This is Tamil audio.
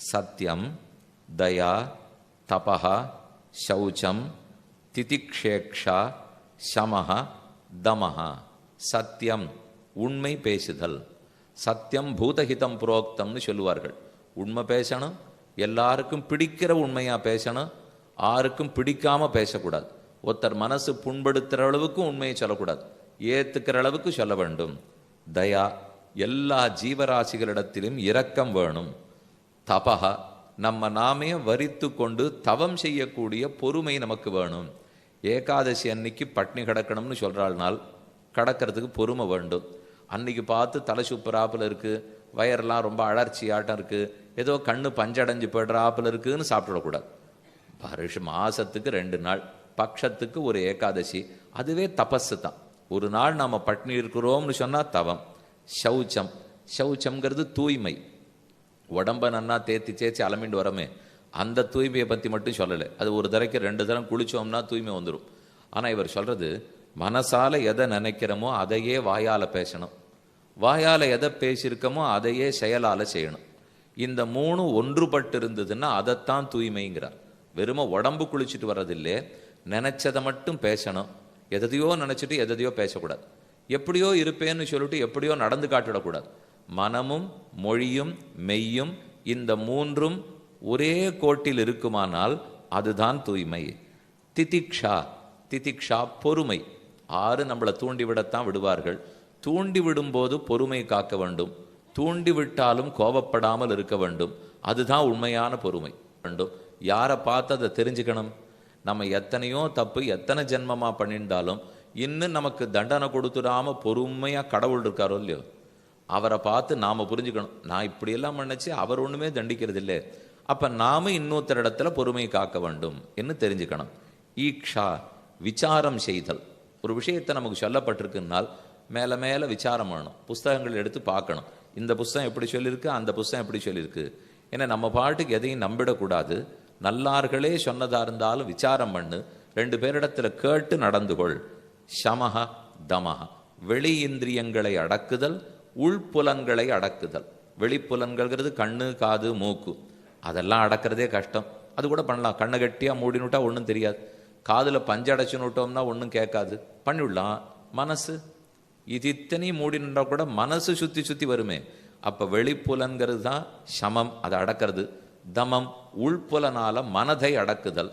சத்யம், தயா, தபஹ, சௌச்சம், திதிக்ஷேக்ஷா, சமஹ, தமஹ. சத்தியம் உண்மை பேசுதல். சத்தியம் பூதஹிதம் புரோக்தம்னு சொல்லுவார்கள். உண்மை பேசணும், எல்லாருக்கும் பிடிக்கிற உண்மையாக பேசணும், யாருக்கும் பிடிக்காம பேசக்கூடாது. ஒருத்தர் மனசு புண்படுத்துகிற அளவுக்கு உண்மையை சொல்லக்கூடாது, ஏற்றுக்கிற அளவுக்கு சொல்ல வேண்டும். தயா, எல்லா ஜீவராசிகளிடத்திலும் இரக்கம் வேணும். தபஹா, நம்ம நாமே வரித்து கொண்டு தவம் செய்யக்கூடிய பொறுமை நமக்கு வேணும். ஏகாதசி அன்னைக்கு பட்னி கிடக்கணும்னு சொல்கிறாள்னால் கடக்கிறதுக்கு பொறுமை வேண்டும். அன்னைக்கு பார்த்து தலை சுப்புறாப்பில் இருக்குது, வயரெல்லாம் ரொம்ப அழற்சியாட்டம் இருக்குது, ஏதோ கண்ணு பஞ்சடைஞ்சு போய்ட்றாப்பில் இருக்குதுன்னு சாப்பிடக்கூடாது. மாதத்துக்கு 2 நாள், பட்சத்துக்கு ஒரு ஏகாதசி, அதுவே தபஸு தான். ஒரு நாள் நாம் பட்னி இருக்கிறோம்னு சொன்னால் தவம். சௌச்சம், சௌச்சம்ங்கிறது தூய்மை. உடம்பை நன்னா தேத்தி தேய்ச்சி அலமிண்டு வரமே, அந்த தூய்மையை பற்றி மட்டும் சொல்லலை. அது ஒரு தடவைக்கு 2 தரம் குளித்தோம்னா தூய்மை வந்துடும். ஆனால் இவர் சொல்கிறது, மனசால் எதை நினைக்கிறோமோ அதையே வாயால் பேசணும், வாயால் எதை பேசியிருக்கோமோ அதையே செயலால் செய்யணும். இந்த 3 ஒன்றுபட்டு இருந்ததுன்னா அதைத்தான் தூய்மைங்கிறார். வெறும உடம்பு குளிச்சுட்டு வர்றதில்லை, நினச்சதை மட்டும் பேசணும். எதையோ நினச்சிட்டு எதையோ பேசக்கூடாது. எப்படியோ இருப்பேன்னு சொல்லிட்டு எப்படியோ நடந்து காட்டிடக்கூடாது. மனமும் மொழியும் மெய்யும் இந்த 3ம் ஒரே கோட்டில் இருக்குமானால் அதுதான் தூய்மை. திதிக்ஷா, திதிக்ஷா பொறுமை. 6 நம்மளை தூண்டிவிடத்தான் விடுவார்கள். தூண்டி விடும்போது பொறுமை காக்க வேண்டும், தூண்டி விட்டாலும் கோபப்படாமல் இருக்க வேண்டும். அதுதான் உண்மையான பொறுமை வேண்டும். யாரை பார்த்து அதை தெரிஞ்சுக்கணும்? நம்ம எத்தனையோ தப்பு எத்தனை ஜென்மமாக பண்ணியிருந்தாலும் இன்னும் நமக்கு தண்டனை கொடுத்துடாமல் பொறுமையாக கடவுள் இருக்காரோ இல்லையோ, அவரை பார்த்து நாம் புரிஞ்சுக்கணும். நான் இப்படியெல்லாம் நினச்சி அவர் ஒன்றுமே தண்டிக்கிறது இல்லை, அப்போ நாம் இன்னொருத்தர் இடத்துல பொறுமை காக்க வேண்டும் என்று தெரிஞ்சுக்கணும். ஈக்ஷா, விசாரம் செய்தல். ஒரு விஷயத்தை நமக்கு சொல்லப்பட்டிருக்குன்னால் மேலே மேலே விசாரம் பண்ணணும், புஸ்தகங்கள் எடுத்து பார்க்கணும். இந்த புஸ்தகம் எப்படி சொல்லியிருக்கு, அந்த புஸ்தகம் எப்படி சொல்லியிருக்கு. ஏன்னா நம்ம பாட்டுக்கு எதையும் நம்பிடக்கூடாது. நல்லார்களே சொன்னதாக இருந்தாலும் விசாரம் பண்ணு, 2 பேரிடத்துல கேட்டு நடந்து கொள். சமஹ, தமஹ, வெளி இந்திரியங்களை அடக்குதல், உள்புலன்களை அடக்குதல். வெளிப்புலன்கள்ங்கிறது கண்ணு, காது, மூக்கு, அதெல்லாம் அடக்கிறதே கஷ்டம். அது கூட பண்ணலாம், கண்ணை கட்டியாக மூடினுட்டா ஒன்றும் தெரியாது, காதில் பஞ்சடைச்சு நோட்டோம்னா ஒன்றும் கேட்காது, பண்ணிவிடலாம். மனசு இது இத்தனையும் மூடினுட்டா கூட மனசு சுற்றி சுற்றி வருமே. அப்போ வெளிப்புலன்கிறது தான் சமம், அதை அடக்கிறது. தமம், உள்புலனால மனதை அடக்குதல்.